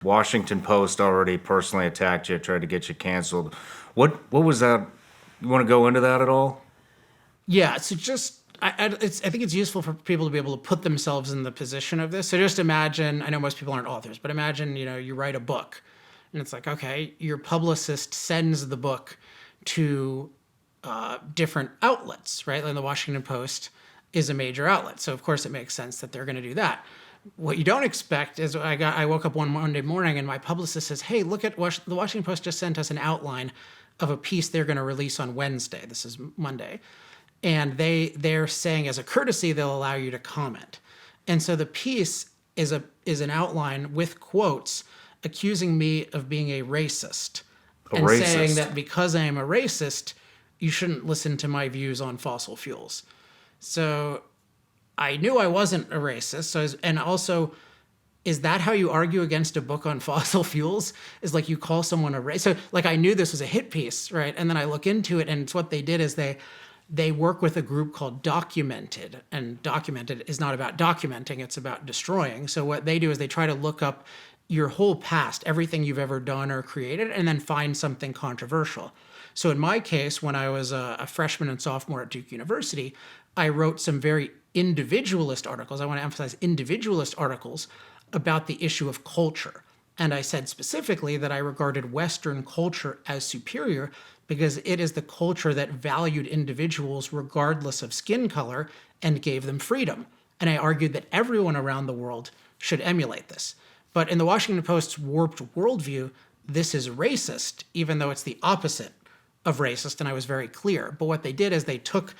Washington Post already personally attacked you, tried to get you canceled. What was that? You want to go into that at all? Yeah, so just I think it's useful for people to be able to put themselves in the position of this. So just imagine, I know most people aren't authors, but imagine, you write a book and it's like, okay, your publicist sends the book to different outlets, right? Like the Washington Post is a major outlet. So of course it makes sense that they're going to do that. What you don't expect is I woke up one Monday morning and my publicist says, "Hey, look at the Washington Post just sent us an outline of a piece they're going to release on Wednesday. This is Monday, and they're saying as a courtesy they'll allow you to comment." And so the piece is an outline with quotes accusing me of being a racist A and saying racist. that because I am a racist, you shouldn't listen to my views on fossil fuels. So I knew I wasn't a racist. And also, is that how you argue against a book on fossil fuels? Is like you call someone a racist? So like I knew this was a hit piece, right? And then I look into it, and it's what they did is they work with a group called Documented, and Documented is not about documenting; it's about destroying. So what they do is they try to look up your whole past, everything you've ever done or created, and then find something controversial. So in my case, when I was a freshman and sophomore at Duke University, I wrote some very individualist articles. I want to emphasize individualist articles about the issue of culture. And I said specifically that I regarded Western culture as superior because it is the culture that valued individuals regardless of skin color and gave them freedom. And I argued that everyone around the world should emulate this. But in the Washington Post's warped worldview, this is racist, even though it's the opposite of racist, and I was very clear. But what they did is they took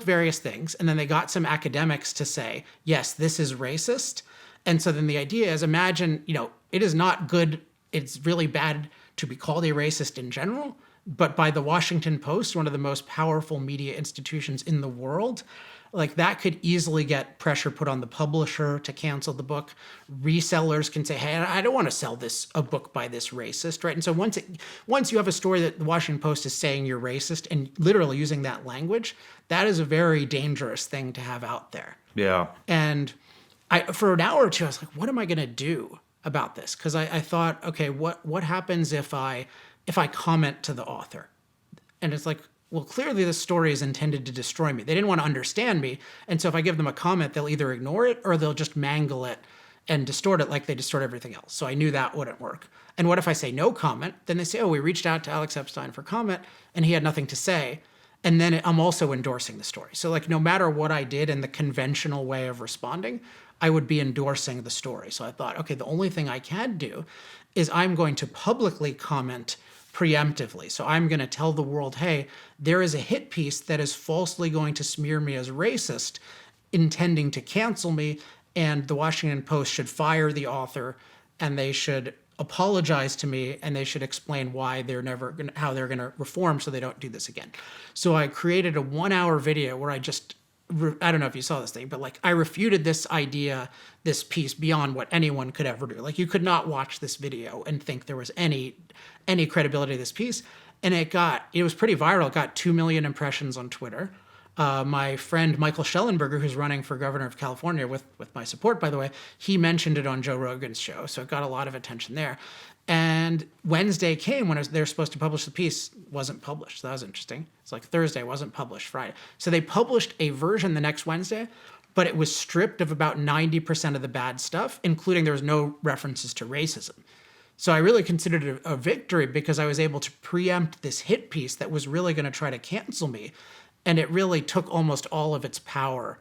various things and then they got some academics to say, yes, this is racist. And so then the idea is imagine, it is not good, it's really bad to be called a racist in general, but by the Washington Post, one of the most powerful media institutions in the world, like that could easily get pressure put on the publisher to cancel the book. Resellers can say, "Hey, I don't want to sell a book by this racist," right? And so once you have a story that the Washington Post is saying you're racist and literally using that language, that is a very dangerous thing to have out there. Yeah. And for an hour or two, I was like, "What am I going to do about this?" Because I thought, okay, what happens if I comment to the author? And it's like, well, clearly this story is intended to destroy me. They didn't want to understand me. And so if I give them a comment, they'll either ignore it or they'll just mangle it and distort it like they distort everything else. So I knew that wouldn't work. And what if I say no comment? Then they say, oh, we reached out to Alex Epstein for comment and he had nothing to say. And then I'm also endorsing the story. So like no matter what I did in the conventional way of responding, I would be endorsing the story. So I thought, okay, the only thing I can do is I'm going to publicly comment preemptively. So I'm going to tell the world, hey, there is a hit piece that is falsely going to smear me as racist, intending to cancel me, and the Washington Post should fire the author and they should apologize to me and they should explain why how they're going to reform so they don't do this again. So I created a 1-hour video where I don't know if you saw this thing, but like I refuted this idea, this piece beyond what anyone could ever do. Like you could not watch this video and think there was any credibility to this piece. And it was pretty viral. It got 2 million impressions on Twitter. My friend Michael Schellenberger, who's running for governor of California with my support, by the way, he mentioned it on Joe Rogan's show. So it got a lot of attention there. And Wednesday came when they were supposed to publish the piece, wasn't published. That was interesting. It's like Thursday, wasn't published Friday. So they published a version the next Wednesday, but it was stripped of about 90% of the bad stuff, including there was no references to racism. So I really considered it a victory because I was able to preempt this hit piece that was really going to try to cancel me. And it really took almost all of its power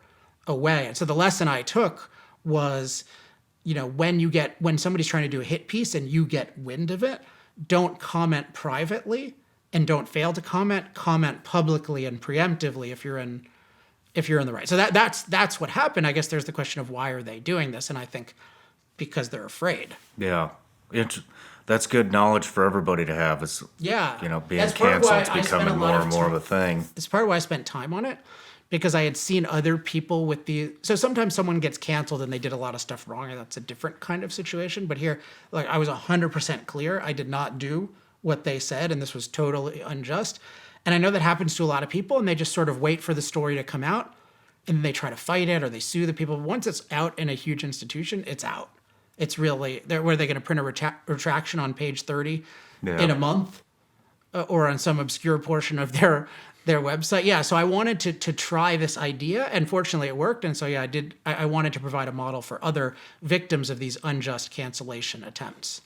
away. And so the lesson I took was, when somebody's trying to do a hit piece and you get wind of it, don't comment privately and don't fail to comment publicly and preemptively if you're in the right. So that's what happened. I guess there's the question of why are they doing this? And I think because they're afraid. Yeah. That's good knowledge for everybody to have. Is Yeah. being That's part of why canceled I is spent a becoming lot more of and more of time- a thing. It's part of why I spent time on it because I had seen other people so sometimes someone gets canceled and they did a lot of stuff wrong and that's a different kind of situation. But here, like I was 100% clear. I did not do what they said and this was totally unjust. And I know that happens to a lot of people and they just sort of wait for the story to come out and they try to fight it or they sue the people. Once it's out in a huge institution, it's out. It's really, where they going to print a retraction on page 30 Yeah. in a month, or on some obscure portion of their website. Yeah, so I wanted to try this idea, and fortunately it worked. And so yeah, I wanted to provide a model for other victims of these unjust cancellation attempts.